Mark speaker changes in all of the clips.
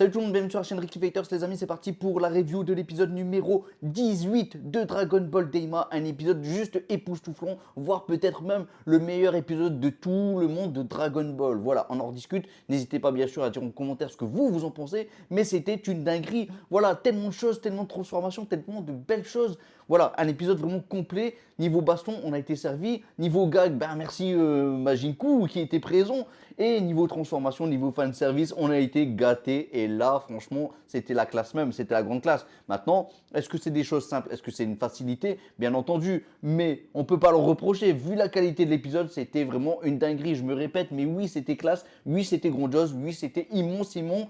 Speaker 1: Salut tout le monde, bienvenue sur la chaîne Ricky Fighters les amis, c'est parti pour la review de l'épisode numéro 18 de Dragon Ball Daima, un épisode juste époustouflant, voire peut-être même le meilleur épisode de tout le monde de Dragon Ball. Voilà, on en rediscute, n'hésitez pas bien sûr à dire en commentaire ce que vous en pensez, mais c'était une dinguerie, voilà, tellement de choses, tellement de transformations, tellement de belles choses. Voilà, un épisode vraiment complet. Niveau baston, on a été servi. Niveau gag, ben merci Majin Buu qui était présent. Et niveau transformation, niveau fan service, on a été gâtés. Et là, franchement, c'était la classe même, c'était la grande classe. Maintenant, est-ce que c'est des choses simples? Est-ce que c'est une facilité? Bien entendu, mais on ne peut pas le reprocher. Vu la qualité de l'épisode, c'était vraiment une dinguerie. Je me répète, mais oui, c'était classe. Oui, c'était grandiose. Oui, c'était immensément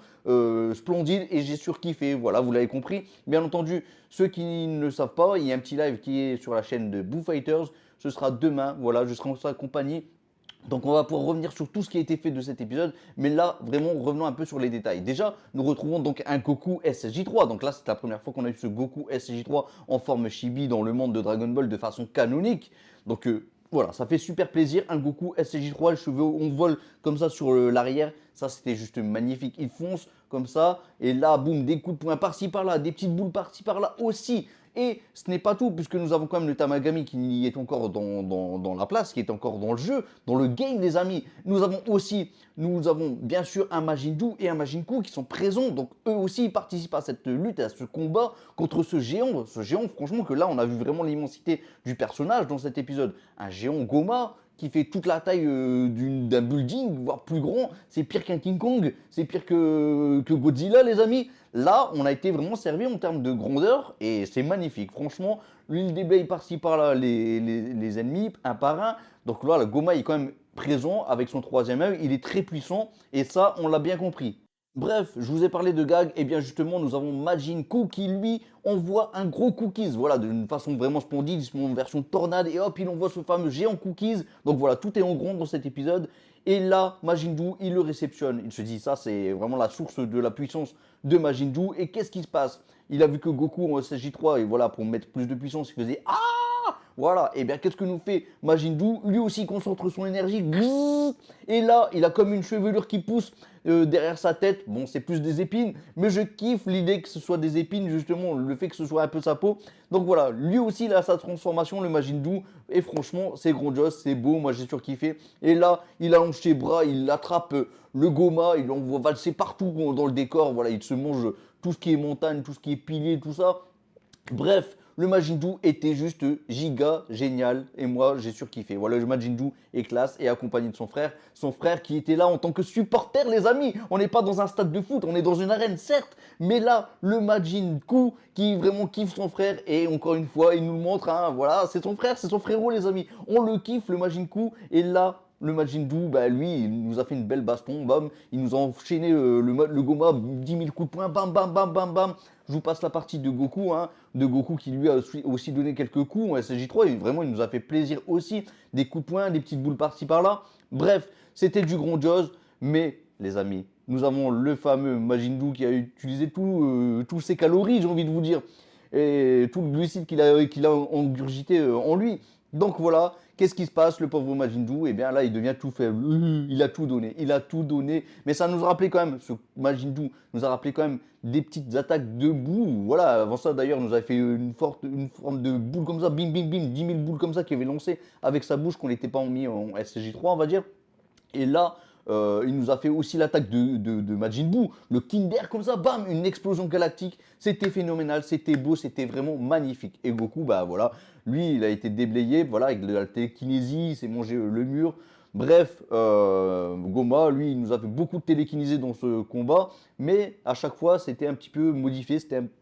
Speaker 1: splendide. Et j'ai surkiffé. Voilà, vous l'avez compris. Bien entendu, ceux qui ne le savent pas, il y a un petit live qui est sur la chaîne de Boo Fighters. Ce sera demain. Voilà, je serai en sa compagnie. Donc on va pouvoir revenir sur tout ce qui a été fait de cet épisode, mais là vraiment revenons un peu sur les détails. Déjà nous retrouvons donc un Goku SJ3, donc là c'est la première fois qu'on a eu ce Goku SJ3 en forme chibi dans le monde de Dragon Ball de façon canonique. Donc voilà, ça fait super plaisir, un Goku SJ3, les cheveux on vole comme ça sur l'arrière, ça c'était juste magnifique, il fonce comme ça, et là boum, des coups de poing par-ci par-là, des petites boules par-ci par-là aussi. Et ce n'est pas tout, puisque nous avons quand même le Tamagami qui est encore dans la place, qui est encore dans le jeu, dans le game, les amis. Nous avons bien sûr un Majin Buu et un Majin Buu qui sont présents, donc eux aussi ils participent à cette lutte, à ce combat contre ce géant. Ce géant, franchement, que là on a vu vraiment l'immensité du personnage dans cet épisode. Un géant Goma qui fait toute la taille d'un building, voire plus grand. C'est pire qu'un King Kong, c'est pire que Godzilla, les amis. Là, on a été vraiment servi en termes de grandeur et c'est magnifique. Franchement, lui, il déblaye par-ci par-là les ennemis, un par un. Donc là, le Goma est quand même présent avec son troisième œil. Il est très puissant et ça, on l'a bien compris. Bref, je vous ai parlé de gag, et bien justement nous avons Majin Buu qui lui envoie un gros cookies, voilà, d'une façon vraiment splendide, en version tornade, et hop, il envoie ce fameux géant cookies, donc voilà, tout est en grand dans cet épisode, et là, Majin Buu, il le réceptionne, il se dit, ça c'est vraiment la source de la puissance de Majin Buu, et qu'est-ce qui se passe? Il a vu que Goku en SSJ3, et voilà, pour mettre plus de puissance, il faisait « Ah !» Voilà, et bien qu'est-ce que nous fait Majin Buu? Lui aussi il concentre son énergie, et là il a comme une chevelure qui pousse derrière sa tête. Bon, c'est plus des épines, mais je kiffe l'idée que ce soit des épines, justement, le fait que ce soit un peu sa peau. Donc voilà, lui aussi il a sa transformation, le Majin Buu, et franchement c'est grandiose, c'est beau, moi j'ai surkiffé. Et là il allonge ses bras, il attrape le Goma, il l'envoie valser partout dans le décor, voilà, il se mange tout ce qui est montagne, tout ce qui est pilier, tout ça. Bref, le Majin Buu était juste giga génial et moi j'ai surkiffé. Voilà, le Majin Buu est classe et accompagné de son frère qui était là en tant que supporter, les amis. On n'est pas dans un stade de foot, on est dans une arène certes, mais là le Majin Buu qui vraiment kiffe son frère et encore une fois il nous le montre, hein, voilà, c'est son frère, c'est son frérot les amis. On le kiffe le Majin Buu et là le Majin Buu, bah lui, il nous a fait une belle baston, bam, il nous a enchaîné le Goma, 10 000 coups de poing, bam, bam, bam, bam, bam. Je vous passe la partie de Goku, hein, de Goku qui lui a aussi donné quelques coups en SSJ3, et vraiment il nous a fait plaisir aussi, des coups de poing, des petites boules par-ci par-là. Bref, c'était du grandiose, mais les amis, nous avons le fameux Majin Buu qui a utilisé tous ses calories, j'ai envie de vous dire, et tout le glucide qu'il a engurgité en lui. Donc voilà, qu'est-ce qui se passe, le pauvre Majin Buu? Eh bien là, il devient tout faible. Il a tout donné. Mais ça nous a rappelé quand même, ce Majin Buu nous a rappelé quand même des petites attaques de boue. Voilà, avant ça d'ailleurs, nous avait fait une forme de boule comme ça, bim bim bim, 10 000 boules comme ça qu'il avait lancé avec sa bouche qu'on n'était pas mis en SCJ3, on va dire. Et là, il nous a fait aussi l'attaque de Majin Buu, le Kinder comme ça, bam, une explosion galactique. C'était phénoménal, c'était beau, c'était vraiment magnifique. Et Goku, bah voilà, lui, il a été déblayé, voilà, avec de la télékinésie, il s'est mangé le mur. Bref, Goma, lui, il nous a fait beaucoup de télékinésie dans ce combat, mais à chaque fois, c'était un petit peu modifié,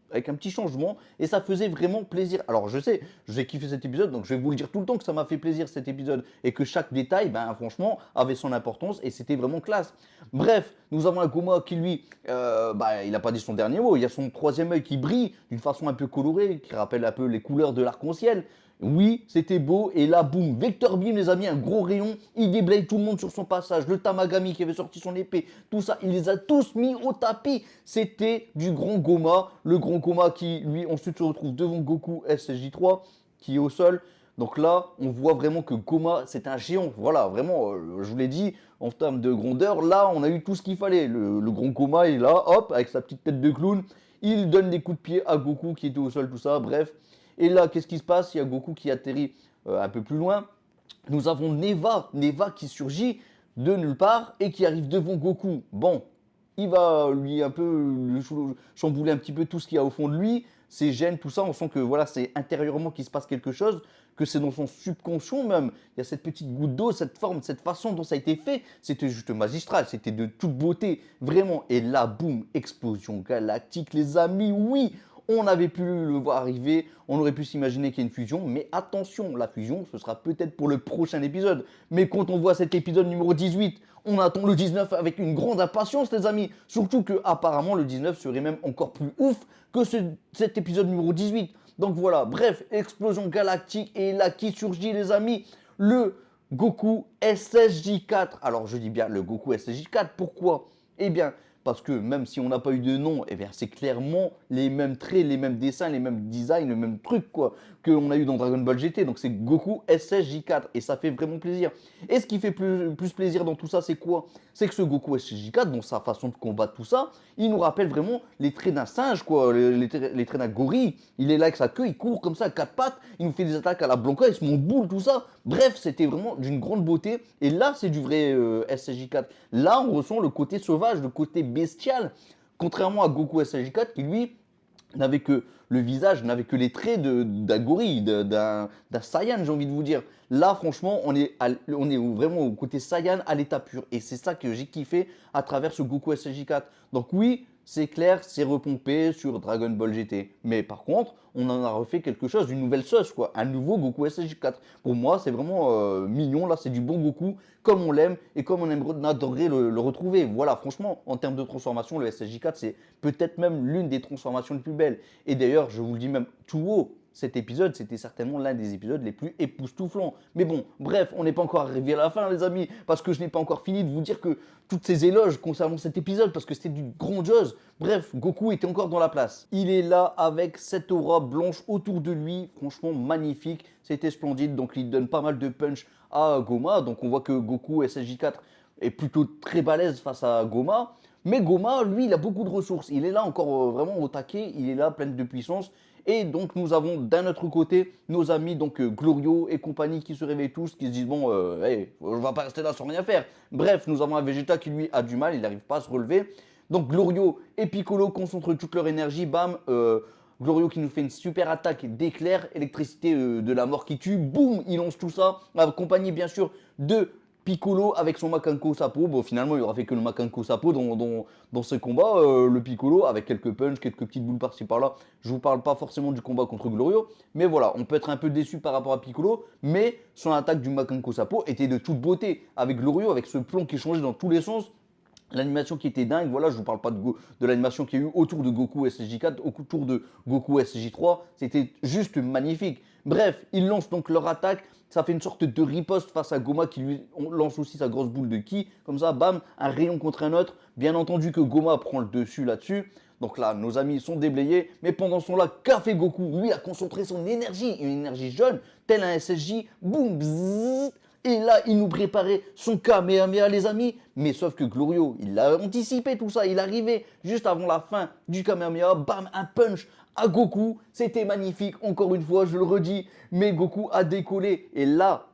Speaker 1: avec un petit changement, et ça faisait vraiment plaisir. Alors, je sais, j'ai kiffé cet épisode, donc je vais vous le dire tout le temps que ça m'a fait plaisir cet épisode, et que chaque détail, ben franchement, avait son importance, et c'était vraiment classe. Bref, nous avons un Goma qui, lui, il n'a pas dit son dernier mot, il y a son troisième œil qui brille d'une façon un peu colorée, qui rappelle un peu les couleurs de l'arc-en-ciel. Oui, c'était beau, et là, boum, Vector Beam, les amis, un gros rayon, il déblaye tout le monde sur son passage, le Tamagami qui avait sorti son épée, tout ça, il les a tous mis au tapis. C'était du grand Goma, le grand Goma qui, lui, ensuite se retrouve devant Goku SSJ3, qui est au sol. Donc là, on voit vraiment que Goma, c'est un géant. Voilà, vraiment, je vous l'ai dit, en termes de grandeur, là, on a eu tout ce qu'il fallait. Le grand Goma est là, hop, avec sa petite tête de clown. Il donne des coups de pied à Goku qui était au sol, tout ça, bref. Et là, qu'est-ce qui se passe? Il y a Goku qui atterrit un peu plus loin. Nous avons Neva qui surgit de nulle part et qui arrive devant Goku. Bon, il va lui un peu chambouler un petit peu tout ce qu'il y a au fond de lui, ses gènes, tout ça. On sent que voilà, c'est intérieurement qu'il se passe quelque chose, que c'est dans son subconscient même. Il y a cette petite goutte d'eau, cette forme, cette façon dont ça a été fait. C'était juste magistral, c'était de toute beauté, vraiment. Et là, boum, explosion galactique, les amis, oui, on avait pu le voir arriver, on aurait pu s'imaginer qu'il y a une fusion, mais attention, la fusion, ce sera peut-être pour le prochain épisode. Mais quand on voit cet épisode numéro 18, on attend le 19 avec une grande impatience, les amis. Surtout que, apparemment, le 19 serait même encore plus ouf que cet épisode numéro 18. Donc voilà, bref, explosion galactique, et là qui surgit, les amis, le Goku SSJ4. Alors, je dis bien le Goku SSJ4, pourquoi? Eh bien, parce que même si on n'a pas eu de nom, eh bien c'est clairement les mêmes traits, les mêmes dessins, les mêmes designs, le même truc quoi qu'on a eu dans Dragon Ball GT. Donc c'est Goku SSJ4 et ça fait vraiment plaisir. Et ce qui fait plus plaisir dans tout ça, c'est quoi? C'est que ce Goku SSJ4, dans sa façon de combattre tout ça, il nous rappelle vraiment les traits d'un singe quoi, les traits d'un gorille. Il est là avec sa queue, il court comme ça à quatre pattes, il nous fait des attaques à la Blanca, il se monte boule, tout ça. Bref, c'était vraiment d'une grande beauté. Et là, c'est du vrai SSJ4. Là, on ressent le côté sauvage, le côté bestial. Contrairement à Goku SSJ4 qui, lui, n'avait que le visage, n'avait que les traits d'un gorille, d'un Saiyan, j'ai envie de vous dire. Là, franchement, on est vraiment au côté Saiyan à l'état pur. Et c'est ça que j'ai kiffé à travers ce Goku SSJ4. Donc oui, c'est clair, c'est repompé sur Dragon Ball GT. Mais par contre, on en a refait quelque chose, une nouvelle sauce, quoi. Un nouveau Goku SSJ4. Pour moi, c'est vraiment mignon. Là, c'est du bon Goku, comme on l'aime et comme on adorerait le retrouver. Voilà, franchement, en termes de transformation, le SSJ4, c'est peut-être même l'une des transformations les plus belles. Et d'ailleurs, je vous le dis même tout haut, cet épisode, c'était certainement l'un des épisodes les plus époustouflants. Mais bon, bref, on n'est pas encore arrivé à la fin, les amis, parce que je n'ai pas encore fini de vous dire que toutes ces éloges concernant cet épisode, parce que c'était du grandiose. Bref, Goku était encore dans la place. Il est là avec cette aura blanche autour de lui, franchement magnifique. C'était splendide, donc il donne pas mal de punch à Goma. Donc on voit que Goku SSJ4 est plutôt très balèze face à Goma. Mais Goma, lui, il a beaucoup de ressources. Il est là encore vraiment au taquet, il est là plein de puissance. Et donc nous avons d'un autre côté nos amis donc Glorio et compagnie qui se réveillent tous, qui se disent bon, hey, on va pas rester là sans rien faire. Bref, nous avons un Vegeta qui lui a du mal, il n'arrive pas à se relever. Donc Glorio et Piccolo concentrent toute leur énergie, bam, Glorio qui nous fait une super attaque d'éclair, électricité de la mort qui tue, boum, il lance tout ça, accompagné bien sûr de Piccolo avec son Makanko Sapo. Bon, finalement, il aura fait que le Makanko Sapo dans ce combat. Le Piccolo avec quelques punches, quelques petites boules par-ci par-là. Je vous parle pas forcément du combat contre Glorio, mais voilà, on peut être un peu déçu par rapport à Piccolo, mais son attaque du Makanko Sapo était de toute beauté. Avec Glorio, avec ce plomb qui changeait dans tous les sens, l'animation qui était dingue, voilà, je vous parle pas de l'animation qu'il y a eu autour de Goku SSJ4, autour de Goku SSJ3, c'était juste magnifique. Bref, ils lancent donc leur attaque, ça fait une sorte de riposte face à Goma qui lui lance aussi sa grosse boule de ki, comme ça, bam, un rayon contre un autre. Bien entendu que Goma prend le dessus là-dessus. Donc là, nos amis sont déblayés, mais pendant ce temps-là, qu'a fait Goku? Lui a concentré son énergie, une énergie jaune, tel un SSJ, boum, bzzz. Et là, il nous préparait son Kamehameha, les amis. Mais sauf que Glorio, il a anticipé tout ça. Il arrivait juste avant la fin du Kamehameha. Bam, un punch à Goku. C'était magnifique. Encore une fois, je le redis. Mais Goku a décollé. Et là,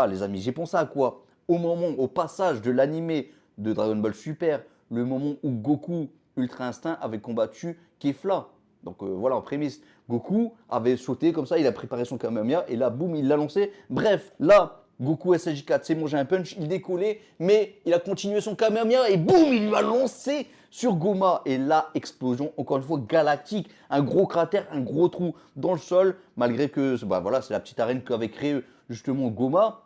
Speaker 1: les amis, j'ai pensé à quoi? Au passage de l'animé de Dragon Ball Super, le moment où Goku Ultra Instinct avait combattu Kefla. Donc voilà, en prémisse, Goku avait sauté comme ça, il a préparé son Kamehameha et là, boum, il l'a lancé. Bref, là, Goku SSJ4 s'est mangé un punch, il décollait, mais il a continué son Kamehameha et boum, il lui a lancé sur Goma. Et là, explosion, encore une fois, galactique, un gros cratère, un gros trou dans le sol, malgré que, bah voilà, c'est la petite arène qu'avait créé justement Goma.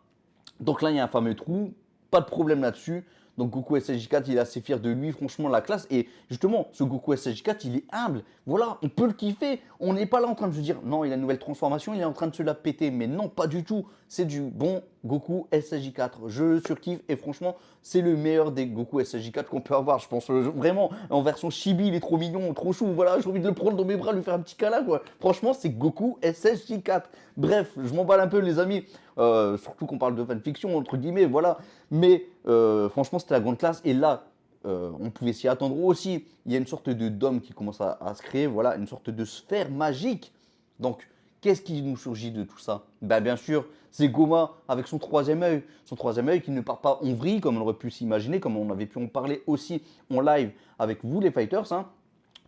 Speaker 1: Donc là, il y a un fameux trou, pas de problème là-dessus. Donc Goku SSJ4, il est assez fier de lui, franchement la classe. Et justement, ce Goku SSJ4, il est humble. Voilà, on peut le kiffer. On n'est pas là en train de se dire, non, il a une nouvelle transformation, il est en train de se la péter. Mais non, pas du tout. C'est du bon Goku SSJ4. Je le surkiffe et franchement, c'est le meilleur des Goku SSJ4 qu'on peut avoir. Je pense vraiment, en version chibi, il est trop mignon, trop chou. Voilà, j'ai envie de le prendre dans mes bras, lui faire un petit câlin, quoi. Franchement, c'est Goku SSJ4. Bref, je m'emballe un peu, les amis. Surtout qu'on parle de fanfiction, entre guillemets, voilà. Mais franchement, c'était la grande classe. Et là, on pouvait s'y attendre aussi. Il y a une sorte de dôme qui commence à se créer, voilà, une sorte de sphère magique. Donc, qu'est-ce qui nous surgit de tout ça? Ben, bien sûr, c'est Goma avec son troisième œil. Son troisième œil qui ne part pas en vrille, comme on aurait pu s'imaginer, comme on avait pu en parler aussi en live avec vous, les fighters. Hein.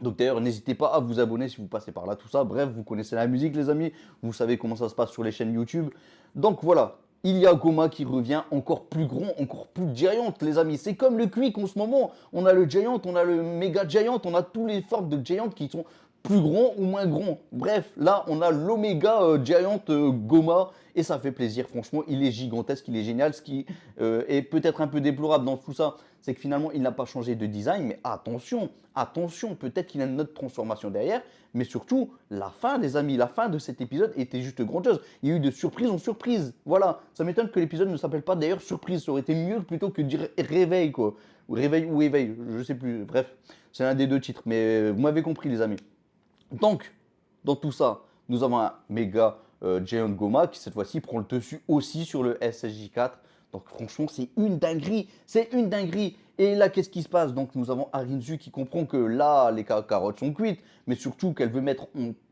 Speaker 1: Donc d'ailleurs, n'hésitez pas à vous abonner si vous passez par là, tout ça. Bref, vous connaissez la musique, les amis. Vous savez comment ça se passe sur les chaînes YouTube. Donc voilà, il y a Goma qui revient encore plus grand, encore plus giant, les amis. C'est comme le Quick en ce moment. On a le Giant, on a le Méga Giant, on a tous les formes de Giant qui sont plus grands ou moins grands. Bref, là, on a l'Oméga Giant Goma et ça fait plaisir. Franchement, il est gigantesque, il est génial. Ce qui est peut-être un peu déplorable dans tout ça, c'est que finalement, il n'a pas changé de design. Mais attention, attention, peut-être qu'il a une autre transformation derrière. Mais surtout, la fin, les amis, la fin de cet épisode était juste grandiose. Il y a eu de surprise en surprise. Voilà, ça m'étonne que l'épisode ne s'appelle pas d'ailleurs surprise. Ça aurait été mieux plutôt que de dire réveil, quoi. Ou réveil ou éveil, je sais plus. Bref, c'est l'un des deux titres. Mais vous m'avez compris, les amis. Donc, dans tout ça, nous avons un méga Giant Goma qui cette fois-ci prend le dessus aussi sur le SSJ4. Donc franchement, c'est une dinguerie, c'est une dinguerie. Et là, qu'est-ce qui se passe? Donc nous avons Arinzu qui comprend que là, les carottes sont cuites, mais surtout qu'elle veut mettre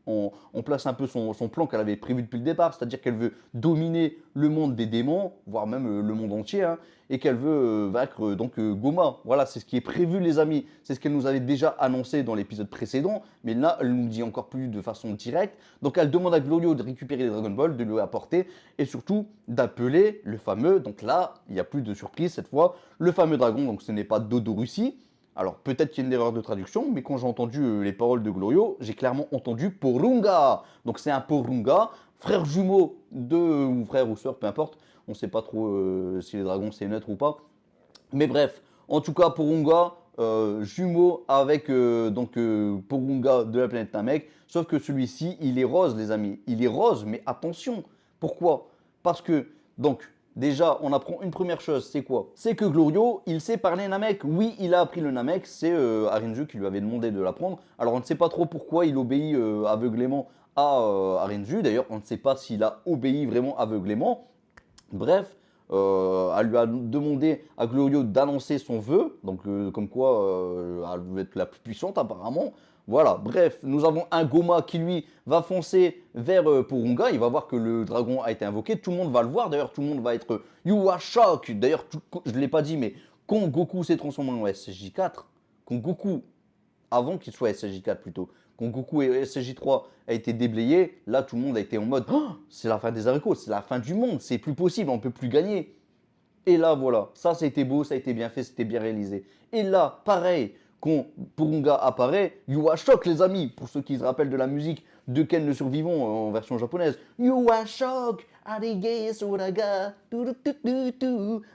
Speaker 1: en place un peu son plan qu'elle avait prévu depuis le départ, c'est-à-dire qu'elle veut dominer le monde des démons, voire même le monde entier, hein, et qu'elle veut vaincre Goma. Voilà, c'est ce qui est prévu, les amis. C'est ce qu'elle nous avait déjà annoncé dans l'épisode précédent, mais là, elle nous dit encore plus de façon directe. Donc elle demande à Glorio de récupérer les Dragon Ball, de lui apporter, et surtout d'appeler le fameux, donc là, il n'y a plus de surprise cette fois, le fameux dragon, donc ce n'est pas Dodorussi. Alors peut-être qu'il y a une erreur de traduction, mais quand j'ai entendu les paroles de Glorio, j'ai clairement entendu Porunga. Donc c'est un Porunga, frère jumeau de, ou frère ou sœur, peu importe. On ne sait pas trop si les dragons c'est neutre ou pas. Mais bref, en tout cas Porunga, jumeau avec Porunga de la planète Namek. Sauf que celui-ci, il est rose, les amis. Il est rose, mais attention. Pourquoi? Parce que, donc, déjà, on apprend une première chose, c'est quoi? C'est que Glorio, il sait parler Namek. Oui, il a appris le Namek, c'est Arinzu qui lui avait demandé de l'apprendre. Alors, on ne sait pas trop pourquoi il obéit aveuglément à Arinzu. D'ailleurs, on ne sait pas s'il a obéi vraiment aveuglément. Bref, elle lui a demandé à Glorio d'annoncer son vœu, donc comme quoi elle veut être la plus puissante apparemment. Voilà, bref, nous avons un Goma qui lui va foncer vers Porunga, il va voir que le dragon a été invoqué, tout le monde va le voir, d'ailleurs tout le monde va être You are shock, d'ailleurs je ne l'ai pas dit, mais quand Goku s'est transformé en SSJ4, quand Goku avant qu'il soit SSJ4 plutôt. Quand Goku et SSJ3 a été déblayé, là tout le monde a été en mode oh, c'est la fin des haricots, c'est la fin du monde, c'est plus possible, on ne peut plus gagner. Et là voilà, ça a été beau, ça a été bien fait, c'était bien réalisé. Et là, pareil, quand Purunga apparaît, You are shock les amis, pour ceux qui se rappellent de la musique de Ken le Survivant en version japonaise. You are shock, Arige Soraga,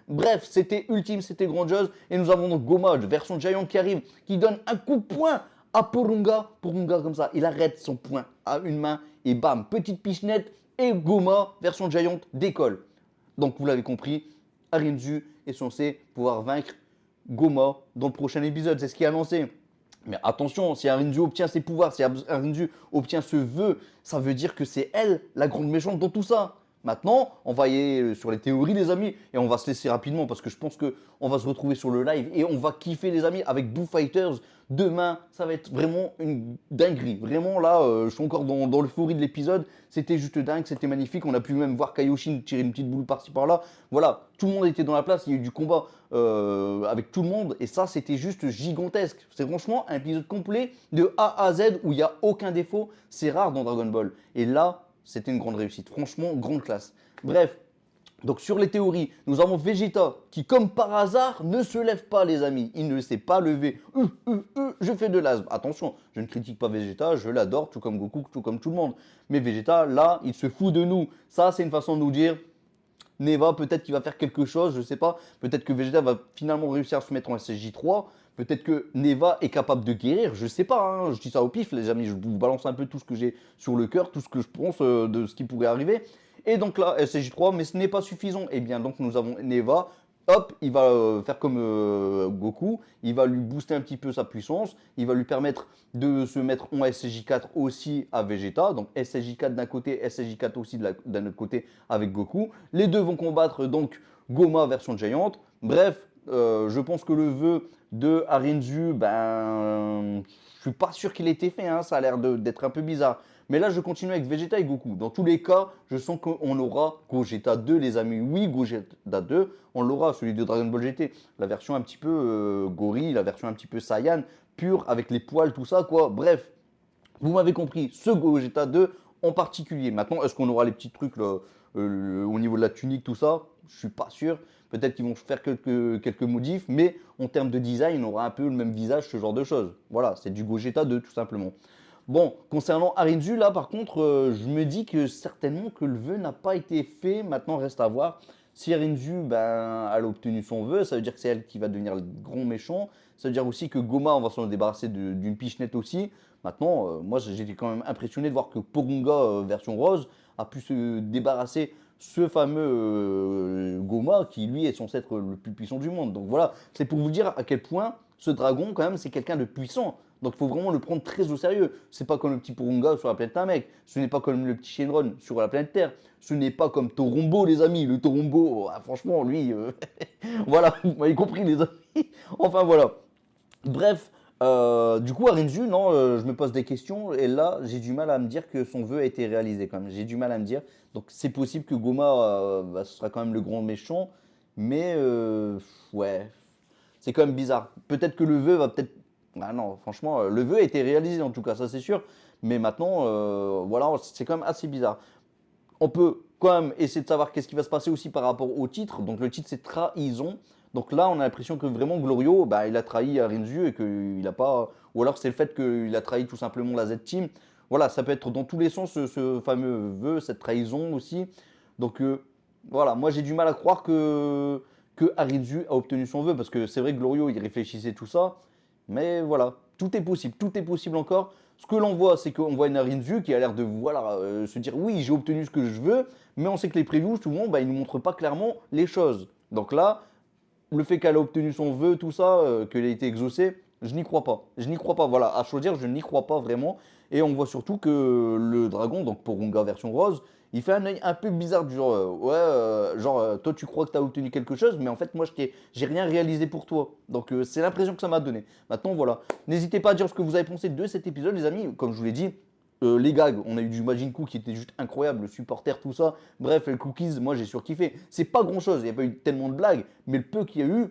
Speaker 1: bref, c'était ultime, c'était grandiose. Et nous avons donc Goma, version Giant qui arrive, qui donne un coup de poing à Porunga. Porunga comme ça, il arrête son poing à une main et bam, petite pichenette et Goma, version Giant, décolle. Donc vous l'avez compris, Arinzu est censé pouvoir vaincre Goma dans le prochain épisode, c'est ce qui est annoncé. Mais attention, si Arinzu obtient ses pouvoirs, si Arinzu obtient ce vœu, ça veut dire que c'est elle, la grande méchante dans tout ça. Maintenant, on va y aller sur les théories, les amis, et on va se laisser rapidement parce que je pense qu'on va se retrouver sur le live et on va kiffer, les amis, avec Boo Fighters. Demain, ça va être vraiment une dinguerie. Vraiment, là, je suis encore dans l'euphorie de l'épisode. C'était juste dingue, c'était magnifique. On a pu même voir Kaioshin tirer une petite boule par-ci par-là. Voilà, tout le monde était dans la place. Il y a eu du combat avec tout le monde et ça, c'était juste gigantesque. C'est franchement un épisode complet de A à Z où il n'y a aucun défaut. C'est rare dans Dragon Ball. Et là, c'était une grande réussite. Franchement, grande classe. Bref, donc sur les théories, nous avons Vegeta qui, comme par hasard, ne se lève pas, les amis. Il ne s'est pas levé. Je fais de l'asthme. Attention, je ne critique pas Vegeta, je l'adore, tout comme Goku, tout comme tout le monde. Mais Vegeta, là, il se fout de nous. Ça, c'est une façon de nous dire, Neva, peut-être qu'il va faire quelque chose, je ne sais pas. Peut-être que Vegeta va finalement réussir à se mettre en SSJ3. Peut-être que Neva est capable de guérir, je ne sais pas, hein, je dis ça au pif les amis, je vous balance un peu tout ce que j'ai sur le cœur, tout ce que je pense de ce qui pourrait arriver. Et donc là, SSJ3, mais ce n'est pas suffisant. Et bien donc nous avons Neva. Hop, il va faire comme Goku, il va lui booster un petit peu sa puissance, il va lui permettre de se mettre en SSJ4 aussi à Vegeta, donc SSJ4 d'un côté, SSJ4 aussi d'un autre côté avec Goku. Les deux vont combattre donc Goma version Giant. Bref, je pense que le vœu de Arinzu, ben, je suis pas sûr qu'il ait été fait, hein, ça a l'air d'être un peu bizarre. Mais là, je continue avec Vegeta et Goku. Dans tous les cas, je sens qu'on aura Gogeta 2, les amis. Oui, Gogeta 2, on l'aura, celui de Dragon Ball GT. La version un petit peu gorille, la version un petit peu Saiyan, pure, avec les poils, tout ça, quoi. Bref, vous m'avez compris, ce Gogeta 2 en particulier. Maintenant, est-ce qu'on aura les petits trucs là, au niveau de la tunique, tout ça? Je suis pas sûr. Peut-être qu'ils vont faire quelques modifs, mais en termes de design, on aura un peu le même visage, ce genre de choses. Voilà, c'est du Gogeta 2, tout simplement. Bon, concernant Arinzu, là par contre, je me dis que certainement que le vœu n'a pas été fait. Maintenant, reste à voir. Si Arinzu, ben, elle a obtenu son vœu, ça veut dire que c'est elle qui va devenir le grand méchant. Ça veut dire aussi que Goma, on va s'en débarrasser d'une pichenette aussi. Maintenant, moi, j'étais quand même impressionné de voir que Porunga, version rose, a pu se débarrasser ce fameux Goma qui, lui, est censé être le plus puissant du monde. Donc voilà, c'est pour vous dire à quel point ce dragon, quand même, c'est quelqu'un de puissant. Donc il faut vraiment le prendre très au sérieux. C'est pas comme le petit Porunga sur la planète Namek. Ce n'est pas comme le petit Shenron sur la planète Terre. Ce n'est pas comme Torombo, les amis. Le Torombo, franchement, lui, voilà, vous m'avez compris, les amis. Enfin voilà. Bref, du coup, Arinzu, non, je me pose des questions et là, j'ai du mal à me dire que son vœu a été réalisé quand même. J'ai du mal à me dire. Donc, c'est possible que Goma, bah, ce sera quand même le grand méchant, mais ouais, c'est quand même bizarre. Peut-être que le vœu va peut-être. Ah non, franchement, le vœu a été réalisé en tout cas, ça c'est sûr. Mais maintenant, voilà, c'est quand même assez bizarre. On peut quand même essayer de savoir qu'est-ce qui va se passer aussi par rapport au titre. Donc le titre c'est Trahison. Donc là on a l'impression que vraiment Glorio, bah, il a trahi Rinzu et qu'il n'a pas... Ou alors c'est le fait qu'il a trahi tout simplement la Z-Team. Voilà, ça peut être dans tous les sens ce fameux vœu, cette trahison aussi. Donc voilà, moi j'ai du mal à croire que Rinzu a obtenu son vœu parce que c'est vrai que Glorio il réfléchissait tout ça. Mais voilà, tout est possible encore. Ce que l'on voit, c'est qu'on voit une Arinzu qui a l'air de voilà, se dire oui, j'ai obtenu ce que je veux, mais on sait que les previews, souvent, bah, ils ne nous montrent pas clairement les choses. Donc là, le fait qu'elle a obtenu son vœu, tout ça, qu'elle ait été exaucée, je n'y crois pas. Je n'y crois pas. Voilà, à choisir, je n'y crois pas vraiment. Et on voit surtout que le dragon, donc Porunga version rose, il fait un œil un peu bizarre du genre, ouais, genre, toi tu crois que tu as obtenu quelque chose, mais en fait, moi, j'ai rien réalisé pour toi. Donc, c'est l'impression que ça m'a donné. Maintenant, voilà. N'hésitez pas à dire ce que vous avez pensé de cet épisode, les amis. Comme je vous l'ai dit, les gags, on a eu du Majin Buu qui était juste incroyable, le supporter, tout ça. Bref, les cookies, moi j'ai surkiffé. C'est pas grand chose, il n'y a pas eu tellement de blagues, mais le peu qu'il y a eu,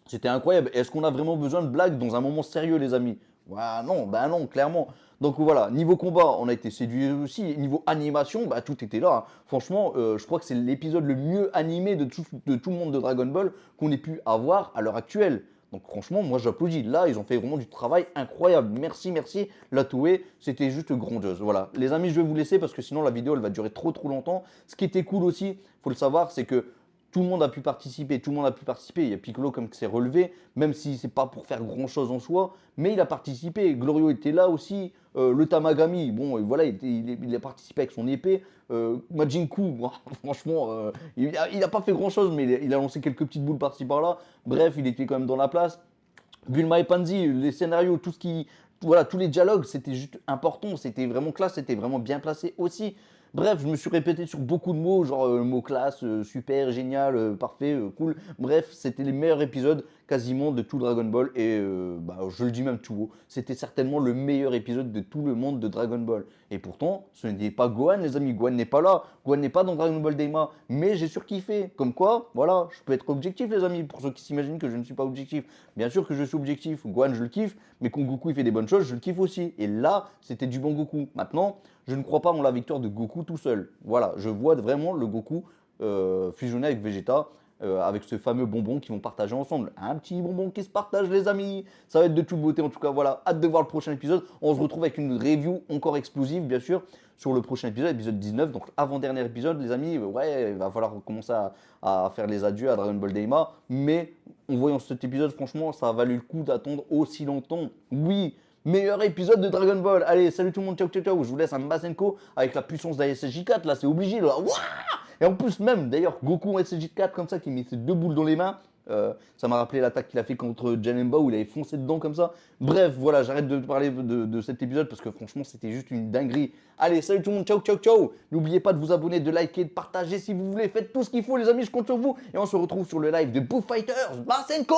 Speaker 1: c'était incroyable. Est-ce qu'on a vraiment besoin de blagues dans un moment sérieux, les amis? Ouais, non, bah non, clairement. Donc voilà, niveau combat, on a été séduit aussi. Niveau animation, bah tout était là, hein. Franchement, je crois que c'est l'épisode le mieux animé de tout le monde de Dragon Ball qu'on ait pu avoir à l'heure actuelle. Donc franchement, moi j'applaudis. Là, ils ont fait vraiment du travail incroyable. Merci, merci, la Toei. C'était juste grandiose. Voilà. Les amis, je vais vous laisser parce que sinon la vidéo, elle va durer trop longtemps. Ce qui était cool aussi, faut le savoir, c'est que tout le monde a pu participer, tout le monde a pu participer. Il y a Piccolo comme qui s'est relevé, même si c'est pas pour faire grand chose en soi, mais il a participé. Glorio était là aussi. Le Tamagami, bon, et voilà, il a participé avec son épée. Majin Buu, franchement, il a pas fait grand chose, mais il a lancé quelques petites boules par-ci par-là. Bref, il était quand même dans la place. Bulma et Pansy, les scénarios, tout ce qui, voilà, tous les dialogues, c'était juste important, c'était vraiment classe, c'était vraiment bien placé aussi. Bref, je me suis répété sur beaucoup de mots, genre le mot classe, super, génial, parfait, cool. Bref, c'était les meilleurs épisodes quasiment de tout Dragon Ball et bah, je le dis même tout haut, c'était certainement le meilleur épisode de tout le monde de Dragon Ball. Et pourtant, ce n'est pas Gohan, les amis, Gohan n'est pas là, Gohan n'est pas dans Dragon Ball Daima, mais j'ai surkiffé. Comme quoi, voilà, je peux être objectif, les amis, pour ceux qui s'imaginent que je ne suis pas objectif. Bien sûr que je suis objectif, Gohan, je le kiffe, mais quand Goku il fait des bonnes choses, je le kiffe aussi. Et là, c'était du bon Goku. Maintenant, je ne crois pas en la victoire de Goku tout seul. Voilà, je vois vraiment le Goku fusionner avec Vegeta, avec ce fameux bonbon qu'ils vont partager ensemble. Un petit bonbon qui se partage, les amis. Ça va être de toute beauté en tout cas. Voilà, hâte de voir le prochain épisode. On se retrouve avec une review encore explosive, bien sûr, sur le prochain épisode, épisode 19. Donc avant-dernier épisode, les amis. Ouais, il va falloir commencer à faire les adieux à Dragon Ball Daima. Mais en voyant cet épisode, franchement, ça a valu le coup d'attendre aussi longtemps. Oui, meilleur épisode de Dragon Ball. Allez, salut tout le monde, ciao ciao ciao. Je vous laisse un Masenko avec la puissance d'un SSJ4, là c'est obligé. Là. Ouah, et en plus même, d'ailleurs, Goku en SSJ4 comme ça, qui met ses 2 boules dans les mains. Ça m'a rappelé l'attaque qu'il a fait contre Janemba où il avait foncé dedans comme ça. Bref, voilà, j'arrête de parler de cet épisode parce que franchement, c'était juste une dinguerie. Allez, salut tout le monde, ciao, ciao, ciao. N'oubliez pas de vous abonner, de liker, de partager si vous voulez. Faites tout ce qu'il faut, les amis, je compte sur vous. Et on se retrouve sur le live de Boo Fighters Masenko.